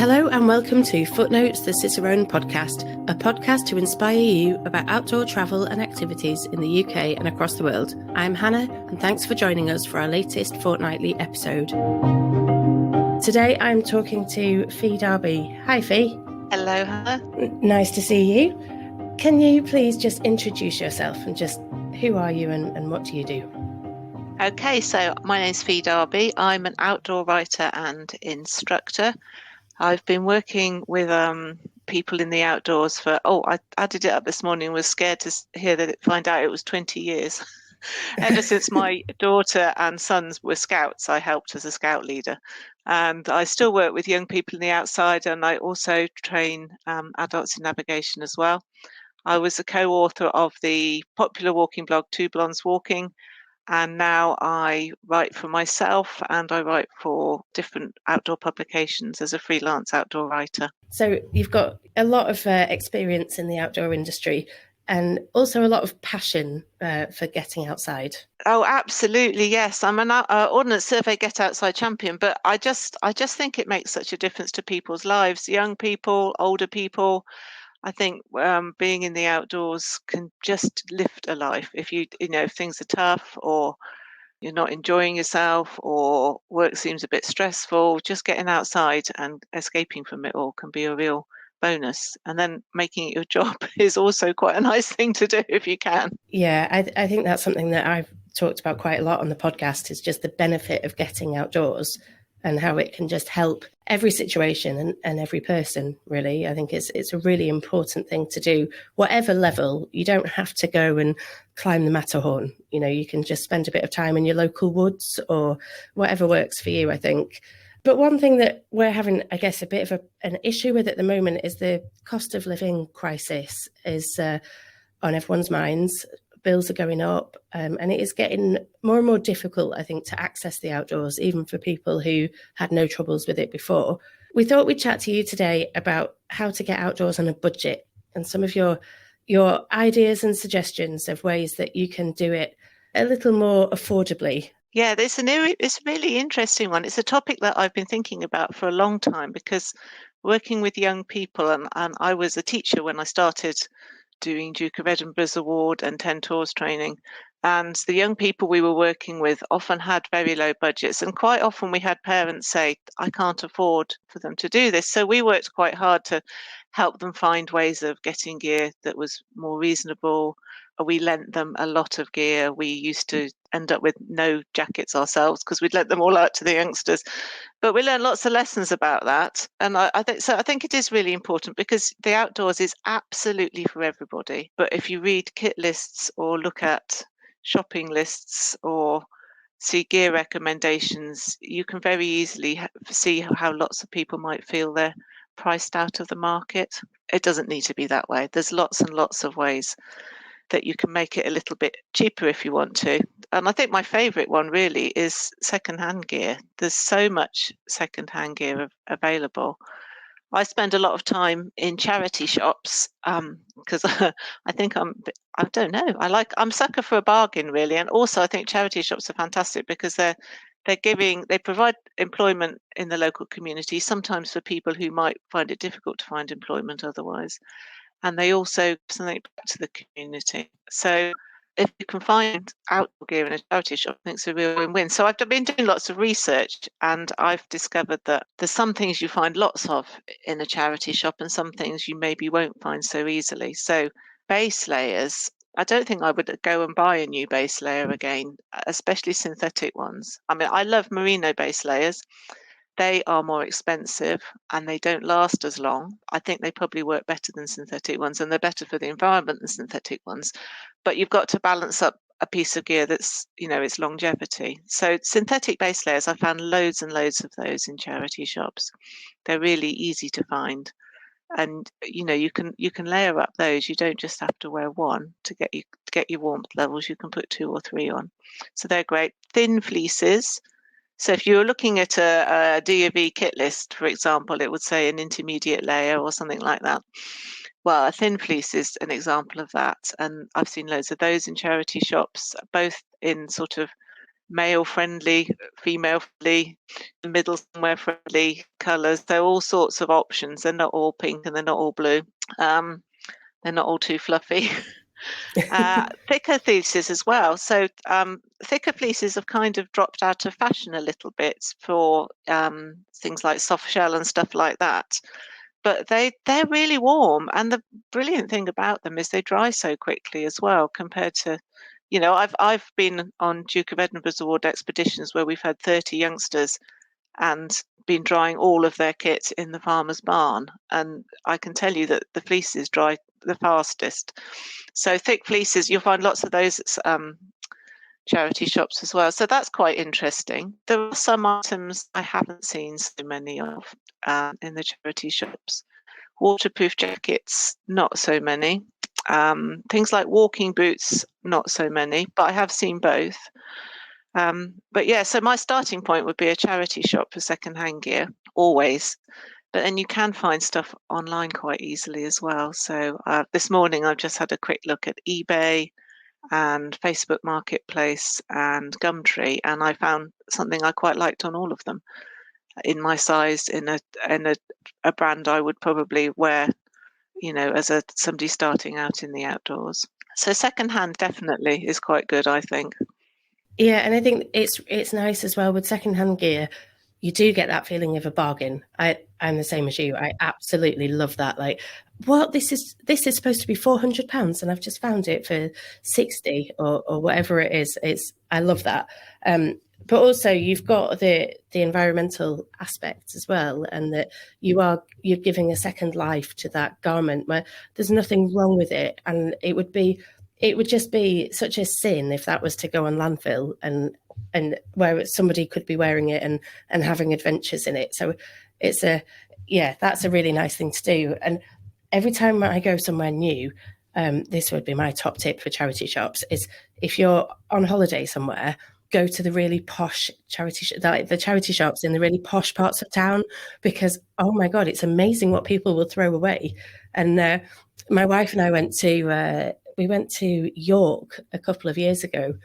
Hello and welcome to Footnotes, the Cicerone podcast, a podcast to inspire you about outdoor travel and activities in the UK and across the world. I'm Hannah, and thanks for joining us for our latest fortnightly episode. Today I'm talking to Fi Darby. Hi, Fi. Hello, Hannah. Nice to see you. Can you please just introduce yourself and just who are you and what do you do? Okay, so my name's Fi Darby. I'm an outdoor writer and instructor. I've been working with people in the outdoors for, I added it up this morning, was scared to find out it was 20 years. Ever since my daughter and sons were scouts, I helped as a scout leader. And I still work with young people in the outside, and I also train adults in navigation as well. I was a co-author of the popular walking blog, Two Blondes Walking, and now I write for myself and I write for different outdoor publications as a freelance outdoor writer. So you've got a lot of experience in the outdoor industry and also a lot of passion for getting outside. Oh, absolutely, yes. I'm an Ordnance Survey Get Outside champion, but I just think it makes such a difference to people's lives, young people, older people. I think being in the outdoors can just lift a life. If if things are tough or you're not enjoying yourself or work seems a bit stressful, just getting outside and escaping from it all can be a real bonus. And then making it your job is also quite a nice thing to do if you can. Yeah, I think that's something that I've talked about quite a lot on the podcast, is just the benefit of getting outdoors and how it can just help every situation and every person, really. I think it's a really important thing to do, whatever level. You don't have to go and climb the Matterhorn. You can just spend a bit of time in your local woods or whatever works for you, I think. But one thing that we're having, I guess, a bit of an issue with at the moment is the cost of living crisis is on everyone's minds. Bills are going up, and it is getting more and more difficult, I think, to access the outdoors, even for people who had no troubles with it before. We thought we'd chat to you today about how to get outdoors on a budget and some of your ideas and suggestions of ways that you can do it a little more affordably. Yeah, it's a really interesting one. It's a topic that I've been thinking about for a long time because working with young people, and I was a teacher when I started doing Duke of Edinburgh's award and 10 tours training. And the young people we were working with often had very low budgets. And quite often we had parents say, I can't afford for them to do this. So we worked quite hard to help them find ways of getting gear that was more reasonable. We lent them a lot of gear. We used to end up with no jackets ourselves because we'd lent them all out to the youngsters. But we learned lots of lessons about that. And I think it is really important because the outdoors is absolutely for everybody. But if you read kit lists or look at shopping lists or see gear recommendations, you can very easily see how lots of people might feel they're priced out of the market. It doesn't need to be that way. There's lots and lots of ways that you can make it a little bit cheaper if you want to. And I think my favourite one really is second-hand gear. There's so much second-hand gear available. I spend a lot of time in charity shops because I think I don't know. I'm a sucker for a bargain really, and also I think charity shops are fantastic because they provide employment in the local community, sometimes for people who might find it difficult to find employment otherwise. And they also give something back to the community. So if you can find outdoor gear in a charity shop, I think it's a real win-win. So I've been doing lots of research and I've discovered that there's some things you find lots of in a charity shop and some things you maybe won't find so easily. So base layers, I don't think I would go and buy a new base layer again, especially synthetic ones. I mean, I love merino base layers. They are more expensive and they don't last as long. I think they probably work better than synthetic ones and they're better for the environment than synthetic ones. But you've got to balance up a piece of gear that's, its longevity. So synthetic base layers, I found loads and loads of those in charity shops. They're really easy to find. And you can layer up those. You don't just have to wear one to get your warmth levels. You can put 2 or 3 on. So they're great. Thin fleeces. So if you're looking at a D&V kit list, for example, it would say an intermediate layer or something like that. Well, a thin fleece is an example of that. And I've seen loads of those in charity shops, both in sort of male friendly, female friendly, middle somewhere friendly colours. There are all sorts of options. They're not all pink and they're not all blue. They're not all too fluffy. Thicker fleeces as well. So thicker fleeces have kind of dropped out of fashion a little bit for things like soft shell and stuff like that. But they're really warm, and the brilliant thing about them is they dry so quickly as well compared to, I've been on Duke of Edinburgh's award expeditions where we've had 30 youngsters and been drying all of their kit in the farmer's barn, and I can tell you that the fleeces dry the fastest. So thick fleeces, you'll find lots of those at charity shops as well. So that's quite interesting. There are some items I haven't seen so many of in the charity shops. Waterproof jackets, not so many. Things like walking boots, not so many, but I have seen both. But yeah, so my starting point would be a charity shop for secondhand gear, always. But then you can find stuff online quite easily as well. So this morning I've just had a quick look at eBay and Facebook Marketplace and Gumtree, and I found something I quite liked on all of them in my size, in a brand I would probably wear, as somebody starting out in the outdoors. So secondhand definitely is quite good, I think. Yeah, and I think it's nice as well with secondhand gear. You do get that feeling of a bargain. I'm the same as you. I absolutely love that. Like, what, this is supposed to be £400, and I've just found it for 60 or whatever it is. I love that. But also you've got the environmental aspect as well, and that you're giving a second life to that garment where there's nothing wrong with it, and it would just be such a sin if that was to go on landfill and where somebody could be wearing it and having adventures in it. So that's a really nice thing to do. And every time I go somewhere new, this would be my top tip for charity shops, is if you're on holiday somewhere, go to the really posh the charity shops in the really posh parts of town, because, oh my God, it's amazing what people will throw away. And my wife and I went to York a couple of years ago,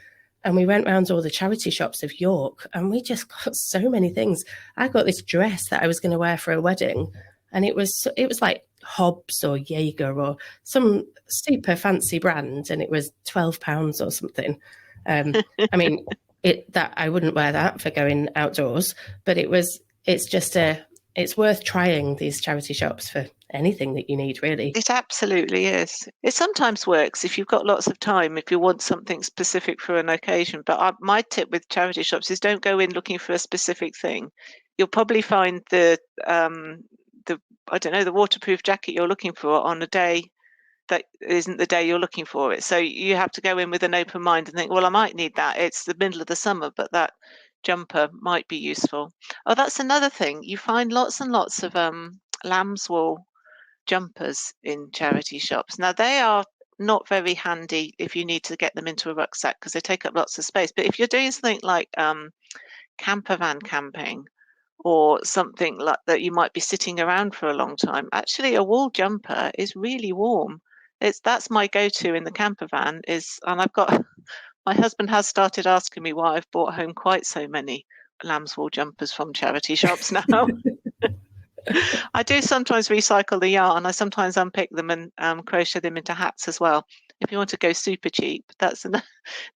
and we went round all the charity shops of York, and we just got so many things. I got this dress that I was going to wear for a wedding, and it was like Hobbs or Jaeger or some super fancy brand, and it was £12 or something. I mean, I wouldn't wear that for going outdoors, but it's worth trying these charity shops for anything that you need, really. It absolutely is. It sometimes works if you've got lots of time, if you want something specific for an occasion. But my tip with charity shops is don't go in looking for a specific thing. You'll probably find the waterproof jacket you're looking for on a day that isn't the day you're looking for it. So you have to go in with an open mind and think, well, I might need that. It's the middle of the summer, but that jumper might be useful. Oh, that's another thing. You find lots and lots of lamb's wool jumpers in charity shops. Now, they are not very handy if you need to get them into a rucksack because they take up lots of space. But if you're doing something like camper van camping or something like that, you might be sitting around for a long time. Actually, a wool jumper is really warm. That's my go-to in the camper van. And I've got my husband has started asking me why I've brought home quite so many lamb's wool jumpers from charity shops now. I do sometimes recycle the yarn. I sometimes unpick them and crochet them into hats as well. If you want to go super cheap, that's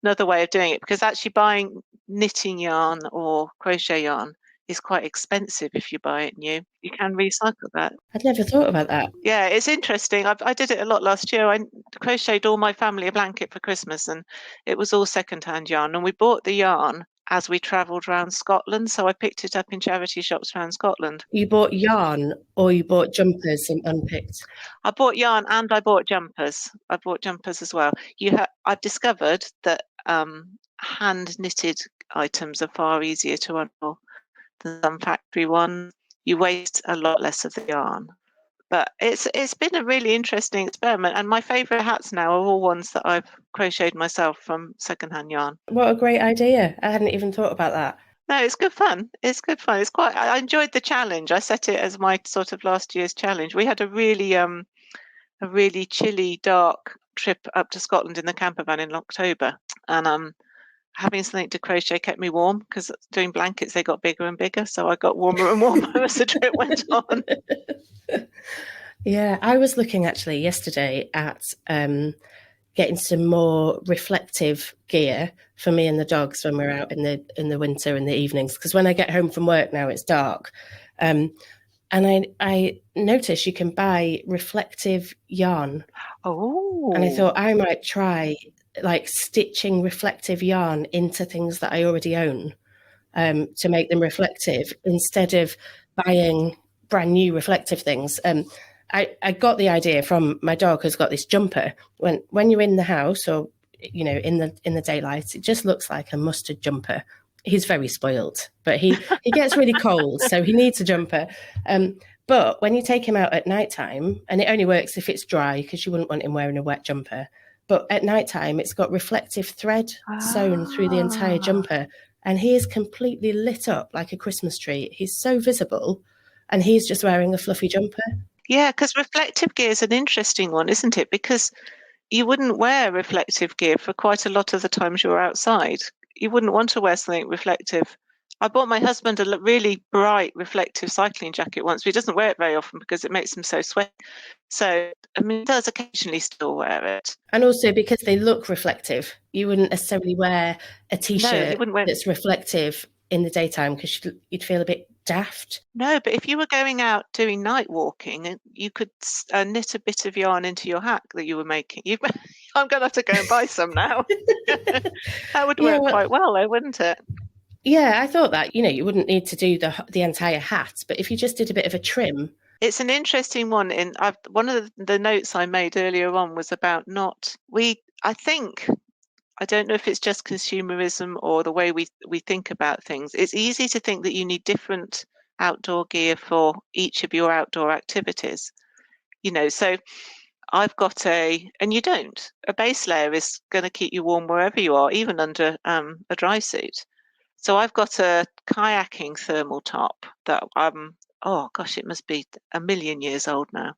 another way of doing it, because actually buying knitting yarn or crochet yarn is quite expensive if you buy it new. You can recycle that. I'd never thought about that. Yeah, it's interesting. I did it a lot last year. I crocheted all my family a blanket for Christmas, and it was all secondhand yarn. And we bought the yarn as we travelled around Scotland. So I picked it up in charity shops around Scotland. You bought yarn or you bought jumpers and unpicked? I bought yarn and I bought jumpers. I bought jumpers as well. I've discovered that hand knitted items are far easier to unroll than some factory ones. You waste a lot less of the yarn. But it's been a really interesting experiment, and my favourite hats now are all ones that I've crocheted myself from secondhand yarn. What a great idea. I hadn't even thought about that. No, it's good fun. It's good fun. I enjoyed the challenge. I set it as my sort of last year's challenge. We had a really chilly, dark trip up to Scotland in the camper van in October, and having something to crochet kept me warm, because doing blankets, they got bigger and bigger. So I got warmer and warmer as the trip went on. Yeah, I was looking actually yesterday at getting some more reflective gear for me and the dogs when we're out in the winter in the evenings. Because when I get home from work now, it's dark. And I noticed you can buy reflective yarn. Oh. And I thought I might try like stitching reflective yarn into things that I already own to make them reflective instead of buying brand new reflective things. I got the idea from my dog, who's got this jumper. When you're in the house or in the daylight, it just looks like a mustard jumper. He's very spoiled, but he gets really cold, so he needs a jumper. But when you take him out at nighttime, and it only works if it's dry, because you wouldn't want him wearing a wet jumper. But at nighttime, it's got reflective thread sewn through the entire jumper, and he is completely lit up like a Christmas tree. He's so visible, and he's just wearing a fluffy jumper. Yeah, because reflective gear is an interesting one, isn't it? Because you wouldn't wear reflective gear for quite a lot of the times you're outside. You wouldn't want to wear something reflective. I bought my husband a really bright reflective cycling jacket once, but he doesn't wear it very often because it makes him so sweaty. So, I mean, he does occasionally still wear it. And also because they look reflective. You wouldn't necessarily wear a T-shirt that's reflective in the daytime because you'd feel a bit daft. No, but if you were going out doing night walking, you could knit a bit of yarn into your hat that you were making. I'm going to have to go and buy some now. That would work quite well, though, wouldn't it? Yeah, I thought that, you wouldn't need to do the entire hat, but if you just did a bit of a trim. It's an interesting one. One of the notes I made earlier on was about I don't know if it's just consumerism or the way we think about things. It's easy to think that you need different outdoor gear for each of your outdoor activities. So I've got and you don't. A base layer is going to keep you warm wherever you are, even under a dry suit. So I've got a kayaking thermal top that oh gosh, it must be a million years old now.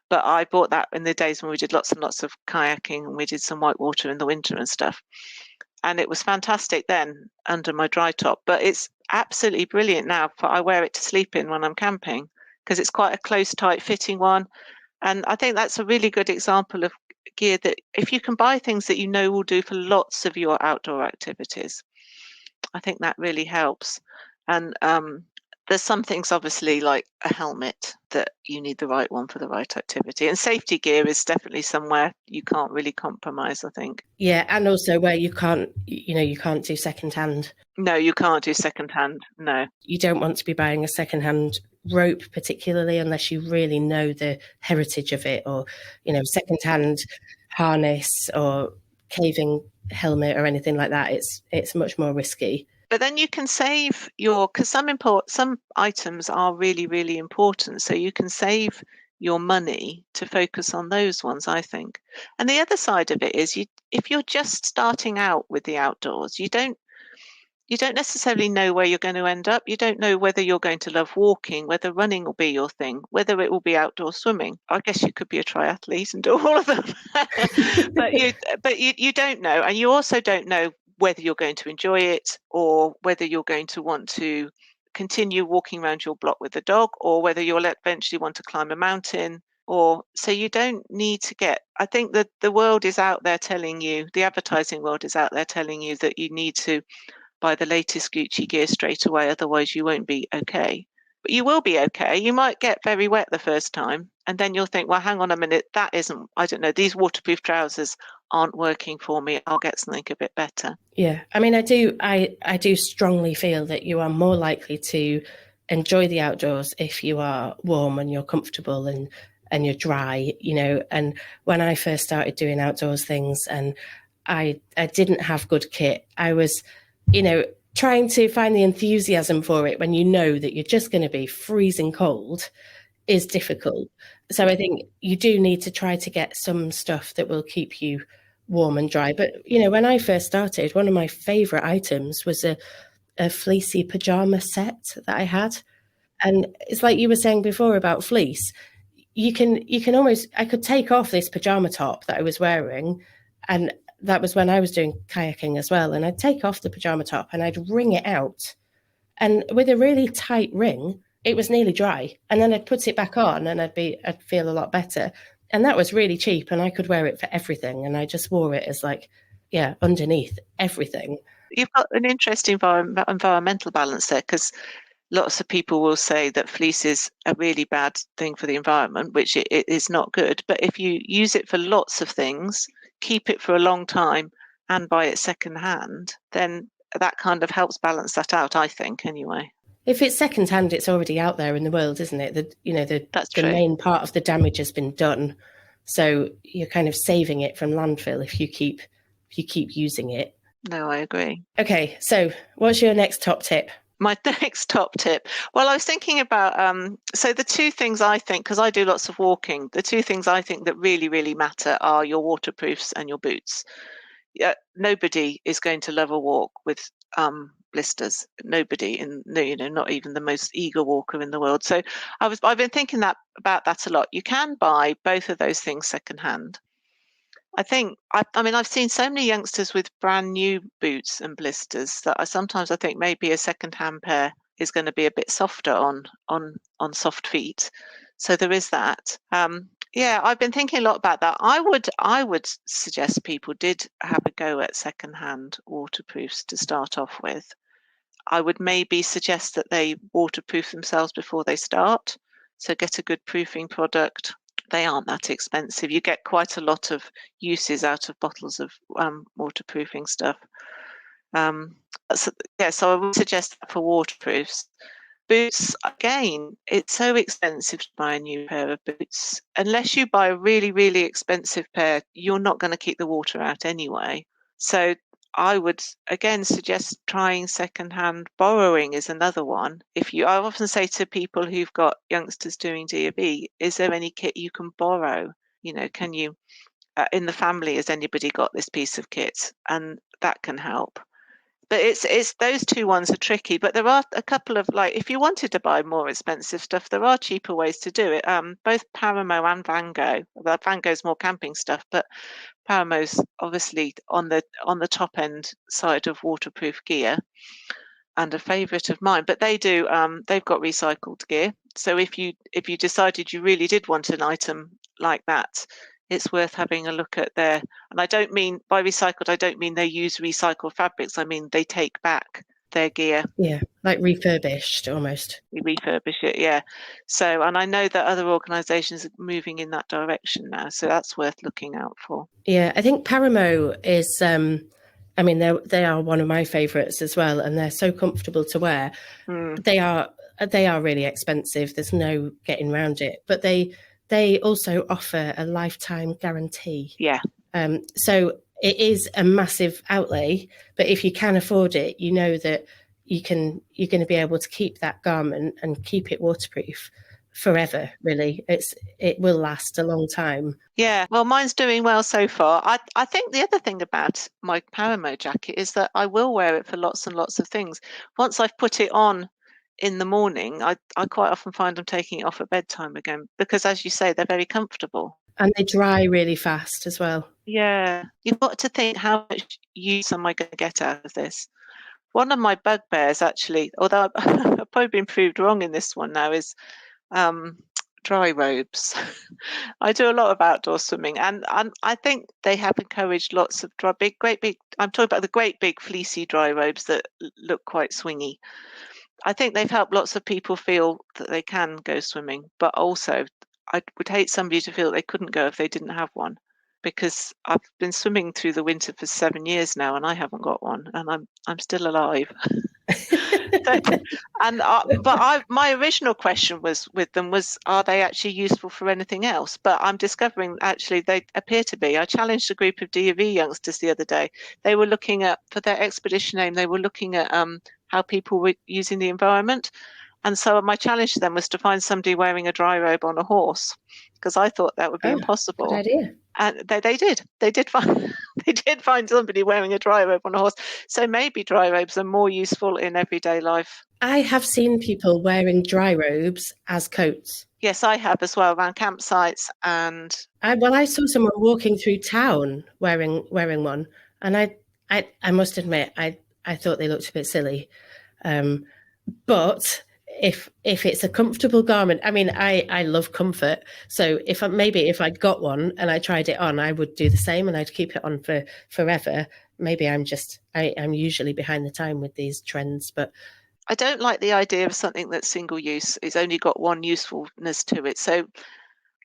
But I bought that in the days when we did lots and lots of kayaking, and we did some whitewater in the winter and stuff. And it was fantastic then under my dry top. But it's absolutely brilliant now. I wear it to sleep in when I'm camping because it's quite a close, tight fitting one. And I think that's a really good example of gear that if you can buy things that will do for lots of your outdoor activities, I think that really helps. And there's some things, obviously, like a helmet, that you need the right one for the right activity. And safety gear is definitely somewhere you can't really compromise, I think. Yeah, and also where you can't do secondhand. No, you can't do secondhand. No. You don't want to be buying a secondhand rope, particularly unless you really know the heritage of it, or, secondhand harness or caving helmet or anything like that. It's much more risky. But then you can save because some items are really, really important. So you can save your money to focus on those ones, I think. And the other side of it is if you're just starting out with the outdoors, you don't necessarily know where you're going to end up. You don't know whether you're going to love walking, whether running will be your thing, whether it will be outdoor swimming. I guess you could be a triathlete and do all of them. but you don't know. And you also don't know whether you're going to enjoy it, or whether you're going to want to continue walking around your block with the dog, or whether you'll eventually want to climb a mountain. So you don't need to I think that the world is out there telling you, the advertising world is out there telling you that you need to buy the latest Gucci gear straight away, otherwise you won't be okay. But you will be okay. You might get very wet the first time, and then you'll think, well, hang on a minute, I don't know, these waterproof trousers aren't working for me. I'll get something a bit better. Yeah, I mean, I do strongly feel that you are more likely to enjoy the outdoors if you are warm and you're comfortable and you're dry, and when I first started doing outdoors things and I didn't have good kit, I was trying to find the enthusiasm for it when you know that you're just going to be freezing cold is difficult. So I think you do need to try to get some stuff that will keep you warm and dry. But, when I first started, one of my favorite items was a fleecy pajama set that I had. And it's like you were saying before about fleece. You can almost, I could take off this pajama top that I was wearing and that was when I was doing kayaking as well. And I'd take off the pajama top and I'd wring it out. And with a really tight ring, it was nearly dry. And then I'd put it back on and I'd feel a lot better. And that was really cheap and I could wear it for everything. And I just wore it as like, underneath everything. You've got an interesting environmental balance there, because lots of people will say that fleece is a really bad thing for the environment, which it is not good. But if you use it for lots of things, keep it for a long time and buy it secondhand, then that kind of helps balance that out, I think, anyway. If it's secondhand, it's already out there in the world, isn't it? The main part of the damage has been done. So you're kind of saving it from landfill if you keep using it. No, I agree. Okay, so what's your next top tip? My next top tip. Well, I was thinking about, so the two things I think, because I do lots of walking, the two things I think that really, really matter are your waterproofs and your boots. Yeah, nobody is going to love a walk with blisters. Nobody, and not even the most eager walker in the world. So I've been thinking about that a lot. You can buy both of those things secondhand. I think, I've seen so many youngsters with brand new boots and blisters that I think maybe a second-hand pair is going to be a bit softer on soft feet. So there is that. I've been thinking a lot about that. I would suggest people did have a go at second-hand waterproofs to start off with. I would maybe suggest that they waterproof themselves before they start. So get a good proofing product. They aren't that expensive. You get quite a lot of uses out of bottles of waterproofing stuff. So I would suggest that for waterproofs. Boots, again, it's so expensive to buy a new pair of boots. Unless you buy a really, really expensive pair, you're not going to keep the water out anyway. So I would again suggest trying secondhand. Borrowing is another one. I often say to people who've got youngsters doing D&B, is there any kit you can borrow? Can you, in the family, has anybody got this piece of kit? And that can help. But it's those two ones are tricky. But there are a couple of, like, if you wanted to buy more expensive stuff, there are cheaper ways to do it. Both Paramo and Van Gogh. Well, Van Gogh's more camping stuff, but Paramo's obviously on the top end side of waterproof gear, and a favourite of mine. But they do. They've got recycled gear. So if you decided you really did want an item like that, it's worth having a look at their. And I don't mean by recycled, I don't mean they use recycled fabrics. I mean they take back their gear. Yeah, like refurbished almost. You refurbish it, yeah. So, and I know that other organisations are moving in that direction now. So that's worth looking out for. Yeah, I think Paramo is. They are one of my favourites as well, and they're so comfortable to wear. They are really expensive. There's no getting around it, but they also offer a lifetime guarantee. Yeah. So it is a massive outlay, but if you can afford it, you know that you're going to be able to keep that garment and keep it waterproof forever. Really, it will last a long time. Yeah, well, mine's doing well so far. I think the other thing about my Paramo jacket is that I will wear it for lots and lots of things. Once I've put it on in the morning, I quite often find I'm taking it off at bedtime again, because, as you say, they're very comfortable. And they dry really fast as well. Yeah, you've got to think, how much use am I going to get out of this? One of my bugbears, actually, although I've probably been proved wrong in this one now, is dry robes. I do a lot of outdoor swimming, and I think they have encouraged lots of great big. I'm talking about the great big fleecy dry robes that look quite swingy. I think they've helped lots of people feel that they can go swimming, but also I would hate somebody to feel that they couldn't go if they didn't have one, because I've been swimming through the winter for 7 years now and I haven't got one, and I'm still alive. My original question with them was, are they actually useful for anything else? But I'm discovering actually they appear to be. I challenged a group of D&V youngsters the other day. They were looking at, for their expedition aim, they were looking at how people were using the environment, And so my challenge to them was to find somebody wearing a dry robe on a horse, because I thought that would be impossible. Good idea. And they did find they did find somebody wearing a dry robe on a horse. So maybe dry robes are more useful in everyday life. I have seen people wearing dry robes as coats. Yes, I have as well, around campsites. And I saw someone walking through town wearing one, and I must admit I thought they looked a bit silly. But if it's a comfortable garment, I mean, I love comfort. So if I'd got one and I tried it on, I would do the same, and I'd keep it on for forever. Maybe I'm usually behind the time with these trends, but I don't like the idea of something that's single use. It's only got one usefulness to it. So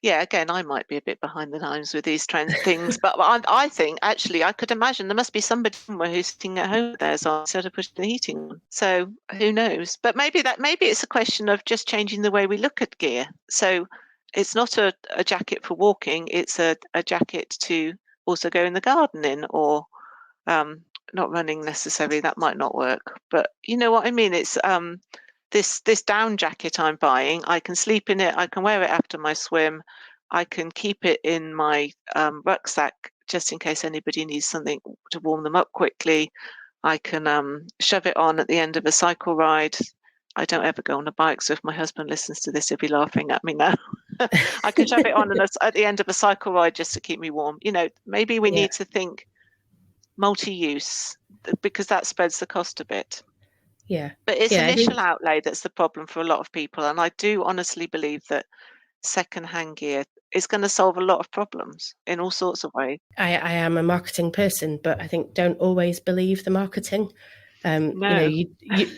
yeah, again, I might be a bit behind the times with these trend things, but I think actually I could imagine there must be somebody somewhere who's sitting at home with theirs on instead of pushing the heating on. So who knows? But maybe it's a question of just changing the way we look at gear. So it's not a jacket for walking; it's a jacket to also go in the garden in, or not running necessarily. That might not work, but you know what I mean. It's this down jacket I'm buying. I can sleep in it. I can wear it after my swim. I can keep it in my rucksack just in case anybody needs something to warm them up quickly. I can shove it on at the end of a cycle ride. I don't ever go on a bike, so if my husband listens to this, he'll be laughing at me now. I can shove it on at the end of a cycle ride just to keep me warm. You know, maybe we need to think multi-use, because that spreads the cost a bit. Yeah. But it's initial outlay that's the problem for a lot of people. And I do honestly believe that second-hand gear is going to solve a lot of problems in all sorts of ways. I am a marketing person, but I think don't always believe the marketing. No. You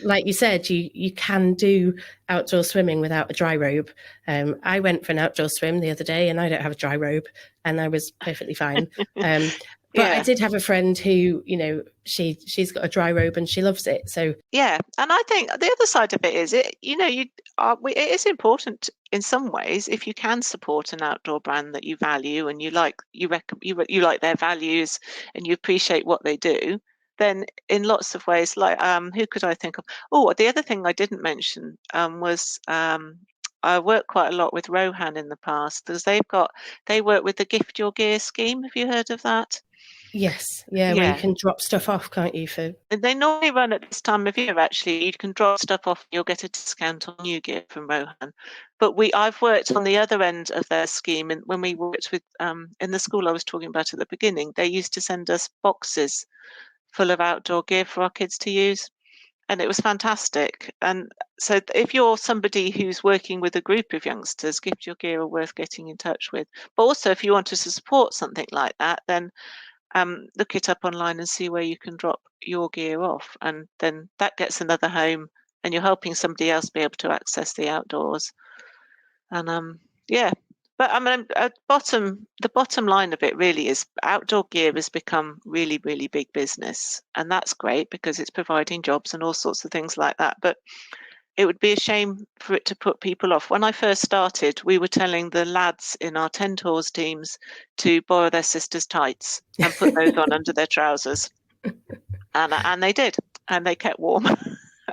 like you said, you can do outdoor swimming without a dry robe. I went for an outdoor swim the other day and I don't have a dry robe and I was perfectly fine. But I did have a friend who, she's got a dry robe and she loves it. So yeah, and I think the other side of it is it is important in some ways if you can support an outdoor brand that you value and you like their values and you appreciate what they do. Then in lots of ways, like who could I think of? Oh, the other thing I didn't mention was I worked quite a lot with Rohan in the past because they work with the Gift Your Gear scheme. Have you heard of that? Yes, where you can drop stuff off, can't you? And they normally run at this time of year. Actually, you can drop stuff off. You'll get a discount on new gear from Rohan. But I've worked on the other end of their scheme, and when we worked with in the school I was talking about at the beginning, they used to send us boxes full of outdoor gear for our kids to use, and it was fantastic. And so, if you're somebody who's working with a group of youngsters, Gift Your Gear are worth getting in touch with. But also, if you wanted to support something like that, then look it up online and see where you can drop your gear off, and then that gets another home and you're helping somebody else be able to access the outdoors. And but I mean, the bottom line of it really is outdoor gear has become really, really big business, and that's great because it's providing jobs and all sorts of things like that. But it would be a shame for it to put people off. When I first started, we were telling the lads in our 10 tours teams to borrow their sisters' tights and put those on under their trousers. And they did, and they kept warm.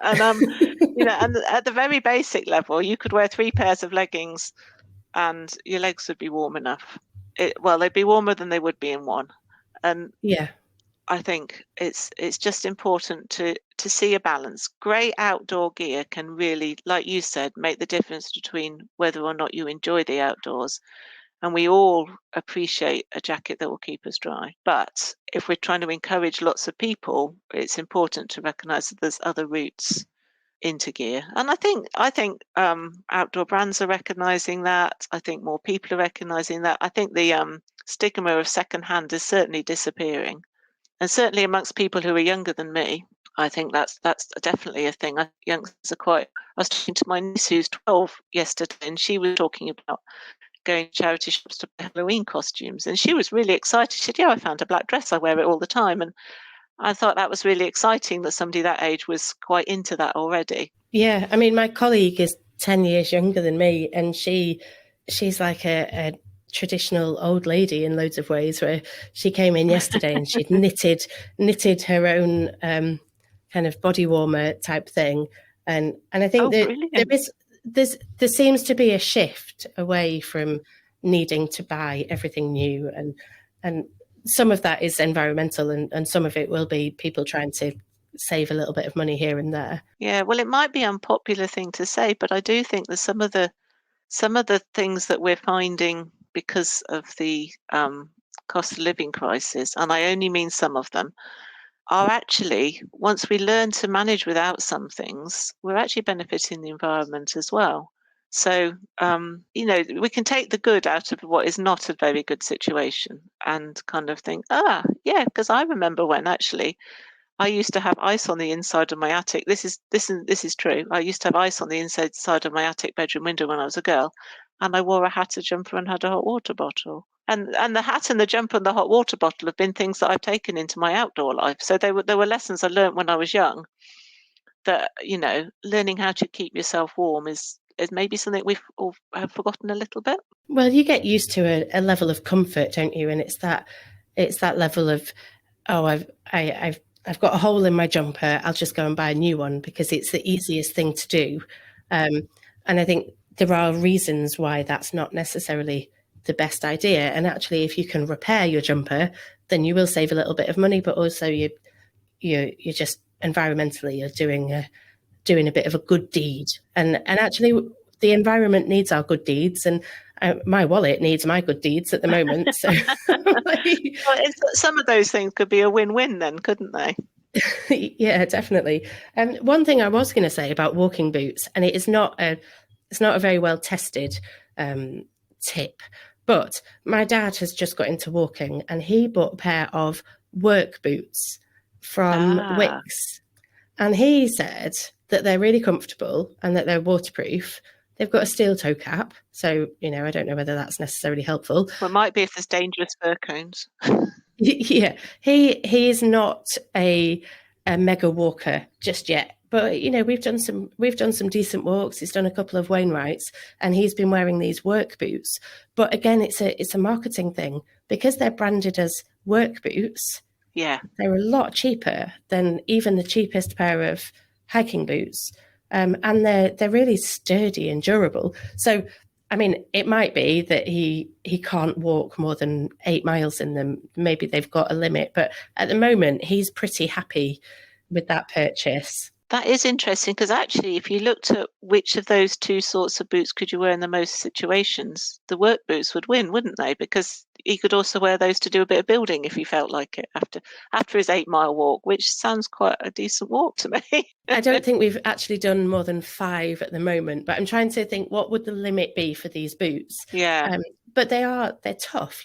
And and at the very basic level, you could wear 3 pairs of leggings and your legs would be warm enough. They'd be warmer than they would be in one. And I think it's just important to see a balance. Great outdoor gear can really, like you said, make the difference between whether or not you enjoy the outdoors. And we all appreciate a jacket that will keep us dry. But if we're trying to encourage lots of people, it's important to recognise that there's other routes into gear. And I think outdoor brands are recognising that. I think more people are recognising that. I think the stigma of secondhand is certainly disappearing. And certainly amongst people who are younger than me, I think that's definitely a thing. Youngsters are quite. I was talking to my niece who's 12 yesterday, and she was talking about going to charity shops to buy Halloween costumes, and she was really excited. She said, "Yeah, I found a black dress. I wear it all the time." And I thought that was really exciting that somebody that age was quite into that already. Yeah, I mean, my colleague is 10 years younger than me, and she's like a traditional old lady in loads of ways, where she came in yesterday and she'd knitted her own kind of body warmer type thing, And I think that brilliant. there seems to be a shift away from needing to buy everything new, and some of that is environmental, and some of it will be people trying to save a little bit of money here and there. Yeah, well, it might be an unpopular thing to say, but I do think that some of the things that we're finding because of the cost of living crisis, and I only mean some of them, are actually, once we learn to manage without some things, we're actually benefiting the environment as well. So, we can take the good out of what is not a very good situation and kind of think, yeah, because I remember when actually I used to have ice on the inside of my attic. This is true. I used to have ice on the inside side of my attic bedroom window when I was a girl, and I wore a hat, a jumper, and had a hot water bottle. And the hat and the jumper and the hot water bottle have been things that I've taken into my outdoor life. So there were lessons I learned when I was young. That learning how to keep yourself warm is maybe something we've all have forgotten a little bit. Well, you get used to a level of comfort, don't you? And it's that level of, oh, I've got a hole in my jumper, I'll just go and buy a new one because it's the easiest thing to do. And I think there are reasons why that's not necessarily the best idea. And actually, if you can repair your jumper, then you will save a little bit of money, but also you're just environmentally you're doing a bit of a good deed. And actually, the environment needs our good deeds, and my wallet needs my good deeds at the moment. So well, some of those things could be a win-win then, couldn't they? Yeah, definitely. One thing I was going to say about walking boots, and it's not a very well tested tip, but my dad has just got into walking, and he bought a pair of work boots from Wicks, and he said that they're really comfortable and that they're waterproof. They've got a steel toe cap, so I don't know whether that's necessarily helpful. Well, it might be if there's dangerous fir cones. Yeah, he is not a mega walker just yet, but we've done some decent walks. He's done a couple of Wainwrights, and he's been wearing these work boots. But again, it's a marketing thing because they're branded as work boots. Yeah, they're a lot cheaper than even the cheapest pair of hiking boots, and they're really sturdy and durable. So, I mean, it might be that he can't walk more than 8 miles in them. Maybe they've got a limit, but at the moment, he's pretty happy with that purchase. That is interesting because actually, if you looked at which of those two sorts of boots could you wear in the most situations, the work boots would win, wouldn't they? Because he could also wear those to do a bit of building if he felt like it after his 8-mile walk, which sounds quite a decent walk to me. I don't think we've actually done more than 5 at the moment, but I'm trying to think what would the limit be for these boots. Yeah, but they're tough.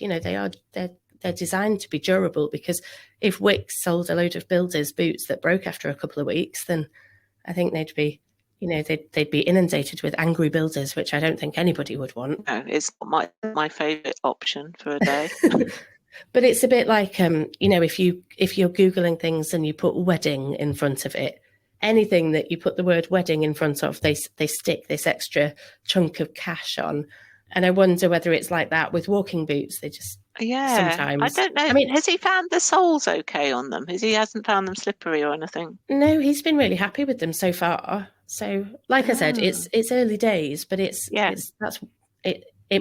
They're designed to be durable, because if Wicks sold a load of builders' boots that broke after a couple of weeks, then I think they'd be inundated with angry builders, which I don't think anybody would want. No, it's not my favourite option for a day. But it's a bit like if you're Googling things and you put wedding in front of it, anything that you put the word wedding in front of, they stick this extra chunk of cash on. And I wonder whether it's like that with walking boots. They just sometimes. I don't know. I mean, has he found the soles okay on them? He hasn't found them slippery or anything? No, he's been really happy with them so far. So, like I said, it's early days, but it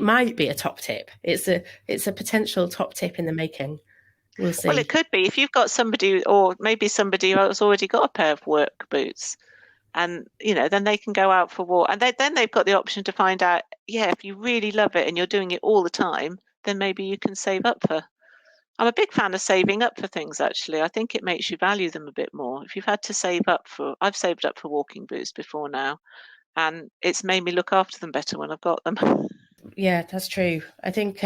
might be a top tip. It's a potential top tip in the making. We'll see. Well, it could be if you've got somebody, or maybe somebody who's already got a pair of work boots, and then they can go out for a walk, and then they've got the option to find out, if you really love it and you're doing it all the time, then maybe you can save up for. I'm a big fan of saving up for things, actually. I think it makes you value them a bit more. If you've had to save up I've saved up for walking boots before now, and it's made me look after them better when I've got them. Yeah, that's true. I think,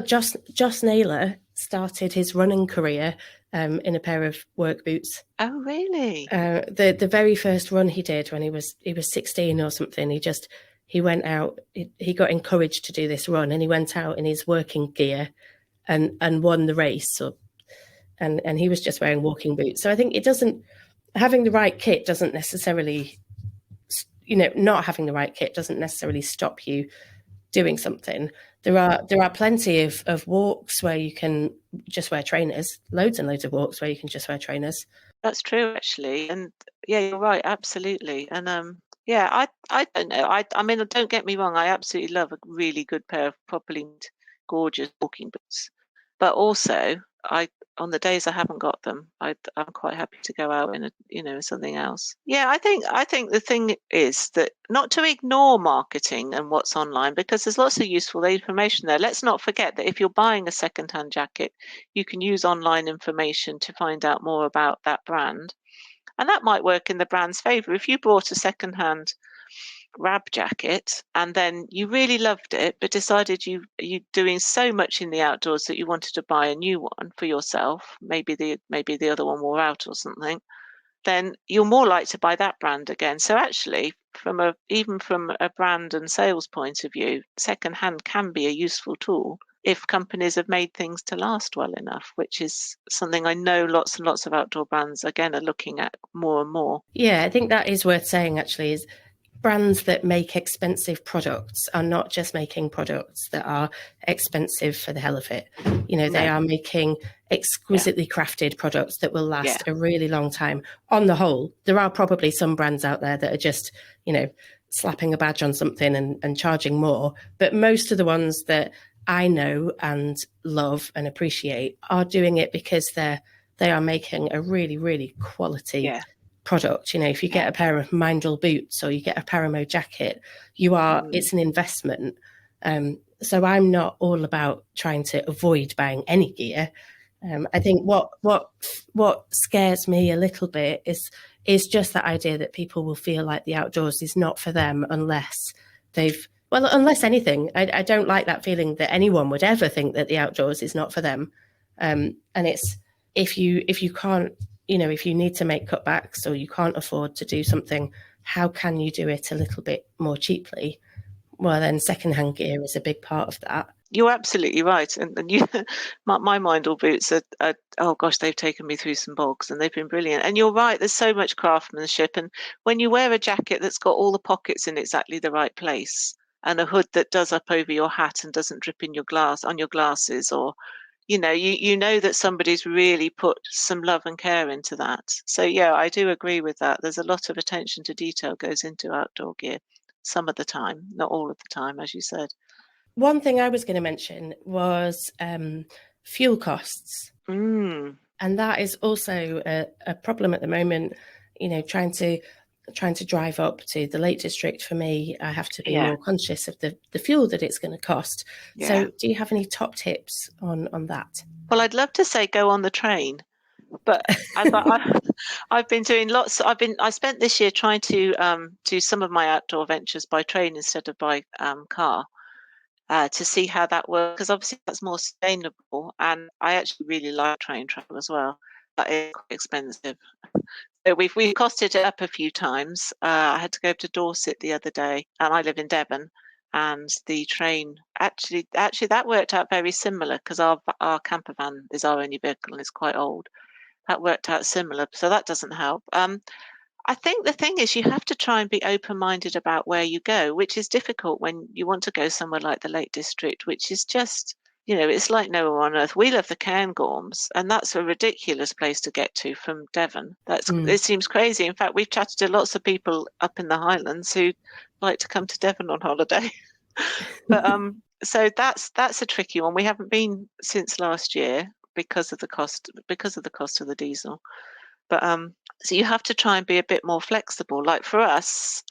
Joss Naylor started his running career in a pair of work boots. Oh, really? The very first run he did when he was 16 or something, he went out, he got encouraged to do this run, and he went out in his working gear and won the race. And he was just wearing walking boots. So I think having the right kit doesn't necessarily, not having the right kit doesn't necessarily stop you doing something. There are plenty of walks where you can just wear trainers, loads and loads of walks where you can just wear trainers. That's true, actually. And yeah, you're right, absolutely. And yeah, I don't know. I mean, don't get me wrong, I absolutely love a really good pair of properly gorgeous walking boots. But also, I on the days I haven't got them, I'm quite happy to go out in something else. Yeah, I think the thing is that not to ignore marketing and what's online, because there's lots of useful information there. Let's not forget that if you're buying a secondhand jacket, you can use online information to find out more about that brand. And that might work in the brand's favour. If you bought a secondhand Rab jacket and then you really loved it, but decided you're doing so much in the outdoors that you wanted to buy a new one for yourself, maybe the other one wore out or something, then you're more likely to buy that brand again. So actually, even from a brand and sales point of view, secondhand can be a useful tool if companies have made things to last well enough, which is something I know lots and lots of outdoor brands, again, are looking at more and more. Yeah, I think that is worth saying, actually, is brands that make expensive products are not just making products that are expensive for the hell of it. They are making exquisitely crafted products that will last a really long time. On the whole, there are probably some brands out there that are just, slapping a badge on something and charging more. But most of the ones that I know and love and appreciate are doing it because they are making a really, really quality product. If you get a pair of Mindel boots or you get a Paramo jacket, it's an investment. So I'm not all about trying to avoid buying any gear. I think what scares me a little bit is just that idea that people will feel like the outdoors is not for them unless anything. I don't like that feeling that anyone would ever think that the outdoors is not for them. And it's if you can't, if you need to make cutbacks or you can't afford to do something, how can you do it a little bit more cheaply? Well, then secondhand gear is a big part of that. You're absolutely right. And you, my Mindel boots are, oh gosh, they've taken me through some bogs and they've been brilliant. And you're right, there's so much craftsmanship. And when you wear a jacket that's got all the pockets in exactly the right place and a hood that does up over your hat and doesn't drip in on your glasses, or you know that somebody's really put some love and care into that. So yeah, I do agree with that. There's a lot of attention to detail goes into outdoor gear some of the time, not all of the time, as you said. One thing I was going to mention was fuel costs. And that is also a problem at the moment. Trying to drive up to the Lake District, for me, I have to be more conscious of the fuel that it's going to cost. Yeah. So do you have any top tips on that? Well, I'd love to say go on the train, but I've been doing lots. I spent this year trying to do some of my outdoor ventures by train instead of by car. To see how that works, because obviously that's more sustainable, and I actually really like train travel as well, but it's quite expensive. So we've costed it up a few times. I had to go to Dorset the other day, and I live in Devon, and the train actually that worked out very similar, because our camper van is our only vehicle and it's quite old. That worked out similar, so that doesn't help. I think the thing is you have to try and be open-minded about where you go, which is difficult when you want to go somewhere like the Lake District, which is just, it's like nowhere on earth. We love the Cairngorms, and that's a ridiculous place to get to from Devon. It seems crazy. In fact, we've chatted to lots of people up in the Highlands who like to come to Devon on holiday. But so that's a tricky one. We haven't been since last year because of the cost of the diesel. But so you have to try and be a bit more flexible. Like for us,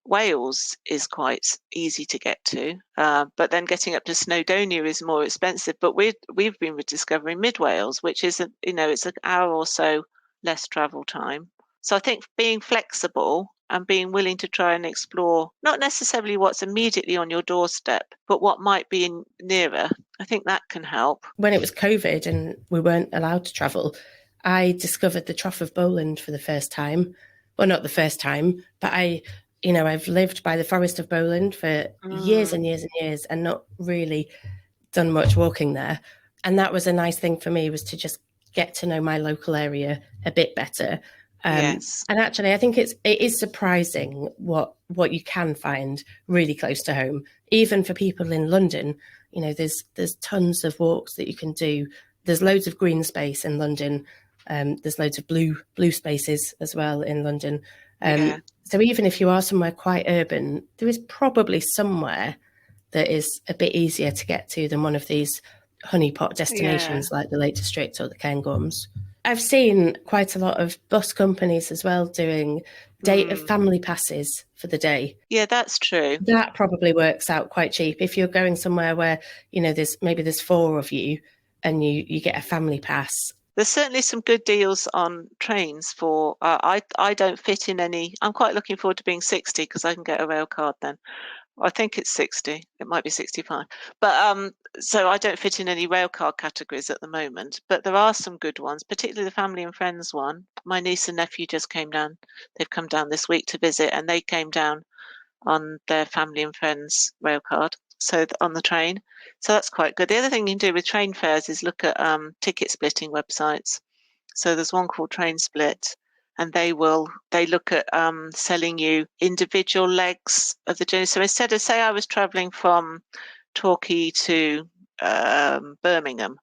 Wales is quite easy to get to, but then getting up to Snowdonia is more expensive. But we've been rediscovering Mid Wales, which is it's an hour or so less travel time. So I think being flexible and being willing to try and explore not necessarily what's immediately on your doorstep, but what might be nearer, I think that can help. When it was COVID and we weren't allowed to travel, I discovered the Trough of Bowland for the first time. Well, not the first time, but I've lived by the Forest of Bowland for years and years and years and not really done much walking there. And that was a nice thing for me, was to just get to know my local area a bit better. Yes. And actually, I think it is surprising what you can find really close to home, even for people in London. There's tons of walks that you can do. There's loads of green space in London. There's loads of blue spaces as well in London. Yeah. So even if you are somewhere quite urban, there is probably somewhere that is a bit easier to get to than one of these honeypot destinations like the Lake District or the Cairngorms. I've seen quite a lot of bus companies as well doing family passes for the day. Yeah, that's true. That probably works out quite cheap. If you're going somewhere where, there's 4 of you and you get a family pass. There's certainly some good deals on trains for, I don't fit in any. I'm quite looking forward to being 60 because I can get a rail card then. I think it's 60. It might be 65. But so I don't fit in any railcard categories at the moment. But there are some good ones, particularly the family and friends one. My niece and nephew just came down. They've come down this week to visit, and they came down on their family and friends railcard. So on the train. So that's quite good. The other thing you can do with train fares is look at ticket splitting websites. So there's one called Train Split, and they look at selling you individual legs of the journey. So instead of, say I was traveling from Torquay to Birmingham,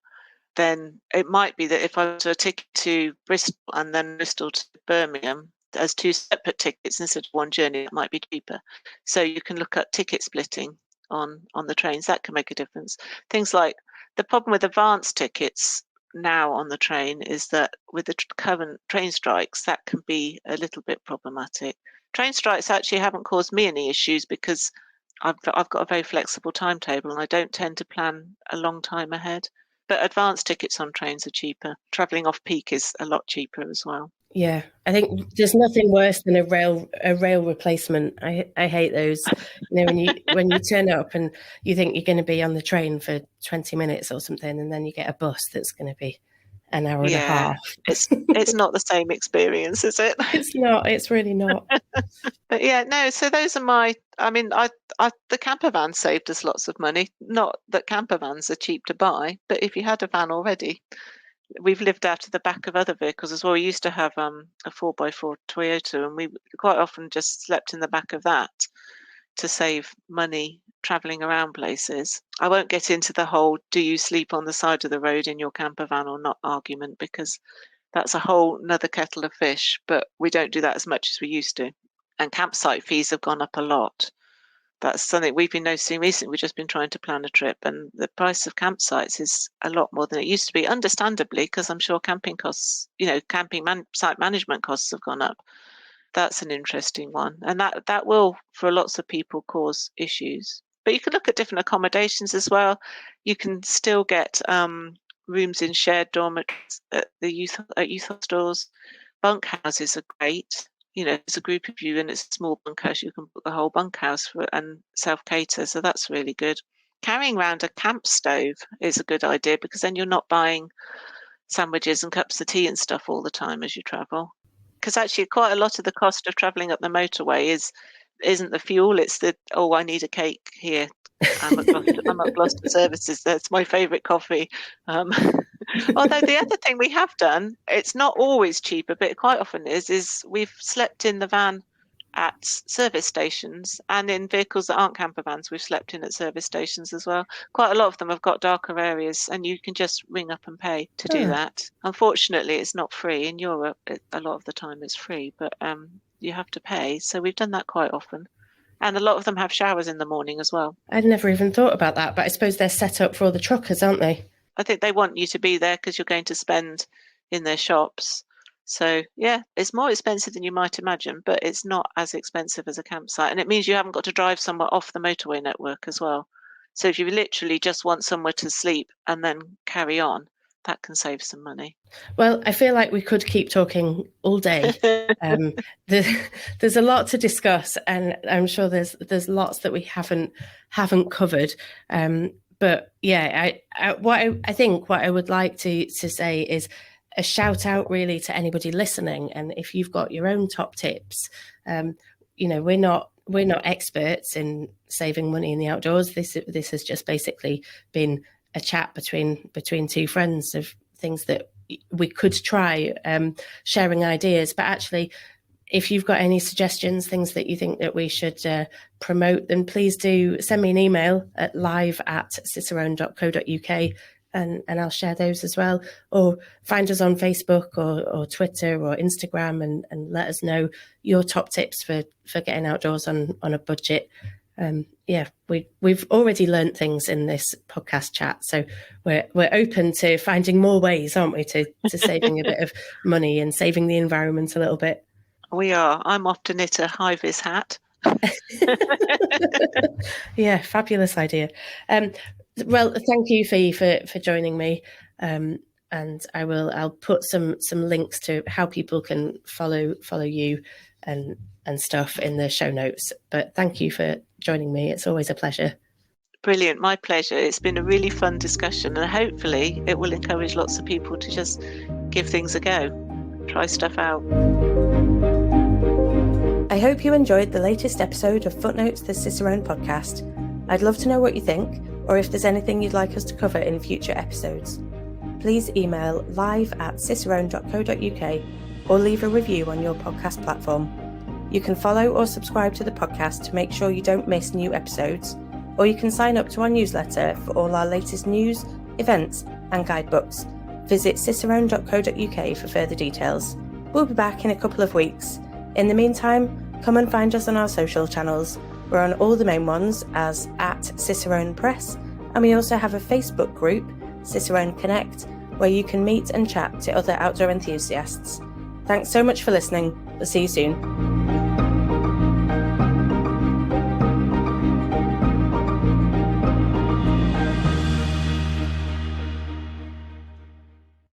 then it might be that if I was a ticket to Bristol and then Bristol to Birmingham as 2 separate tickets instead of one journey, it might be cheaper. So you can look at ticket splitting on the trains. That can make a difference. Things like the problem with advance tickets now on the train is that with the current train strikes, that can be a little bit problematic. Train strikes actually haven't caused me any issues because I've got a very flexible timetable and I don't tend to plan a long time ahead. But advance tickets on trains are cheaper. Travelling off peak is a lot cheaper as well. Yeah, I think there's nothing worse than a rail replacement. I hate those. When you turn up and you think you're going to be on the train for 20 minutes or something, and then you get a bus that's going to be an hour and a half. It's not the same experience, is it? It's not. It's really not. But yeah, no. So those are my. I mean, the camper van saved us lots of money. Not that camper vans are cheap to buy, but if you had a van already. We've lived out of the back of other vehicles as well. We used to have a 4x4 Toyota, and we quite often just slept in the back of that to save money travelling around places. I won't get into the whole do you sleep on the side of the road in your camper van or not argument, because that's a whole nother kettle of fish, but we don't do that as much as we used to. And campsite fees have gone up a lot. That's something we've been noticing recently. We've just been trying to plan a trip, and the price of campsites is a lot more than it used to be, understandably, because I'm sure camping costs, site management costs have gone up. That's an interesting one. And that will, for lots of people, cause issues. But you can look at different accommodations as well. You can still get rooms in shared dormitories at youth hostels. Bunkhouses are great. It's a group of you and it's a small bunkhouse. You can book the whole bunkhouse and self-cater, so that's really good. Carrying around a camp stove is a good idea because then you're not buying sandwiches and cups of tea and stuff all the time as you travel. Because actually quite a lot of the cost of travelling up the motorway isn't the fuel, it's the, I need a cake here. I'm at Gloucester Services. That's my favourite coffee. Although the other thing we have done, it's not always cheaper, but it quite often is we've slept in the van at service stations, and in vehicles that aren't camper vans, we've slept in at service stations as well. Quite a lot of them have got darker areas, and you can just ring up and pay to do that. Unfortunately, it's not free. In Europe, a lot of the time it's free, but you have to pay. So we've done that quite often. And a lot of them have showers in the morning as well. I'd never even thought about that, but I suppose they're set up for all the truckers, aren't they? I think they want you to be there because you're going to spend in their shops. So, yeah, it's more expensive than you might imagine, but it's not as expensive as a campsite. And it means you haven't got to drive somewhere off the motorway network as well. So if you literally just want somewhere to sleep and then carry on, that can save some money. Well, I feel like we could keep talking all day. There's a lot to discuss, and I'm sure there's lots that we haven't covered. But yeah, what I would like to say is a shout out really to anybody listening. And if you've got your own top tips, we're not experts in saving money in the outdoors. This has just basically been a chat between two friends of things that we could try, sharing ideas. But actually, if you've got any suggestions, things that you think that we should promote, then please do send me an email at live@cicerone.co.uk, and I'll share those as well. Or find us on Facebook or Twitter or Instagram and let us know your top tips for getting outdoors on a budget. We've already learnt things in this podcast chat, so we're open to finding more ways, aren't we, to saving a bit of money and saving the environment a little bit. We are. I'm off to knit a high-vis hat. Yeah, fabulous idea. Well, thank you, Fi, for joining me. And I'll put some links to how people can follow you and stuff in the show notes. But thank you for joining me. It's always a pleasure. Brilliant. My pleasure. It's been a really fun discussion, and hopefully it will encourage lots of people to just give things a go, try stuff out. I hope you enjoyed the latest episode of Footnotes, the Cicerone podcast. I'd love to know what you think, or if there's anything you'd like us to cover in future episodes. Please email live@cicerone.co.uk or leave a review on your podcast platform. You can follow or subscribe to the podcast to make sure you don't miss new episodes, or you can sign up to our newsletter for all our latest news, events and guidebooks. Visit cicerone.co.uk for further details. We'll be back in a couple of weeks. In the meantime, come and find us on our social channels. We're on all the main ones as @Cicerone Press, and we also have a Facebook group, Cicerone Connect, where you can meet and chat to other outdoor enthusiasts. Thanks so much for listening. We'll see you soon.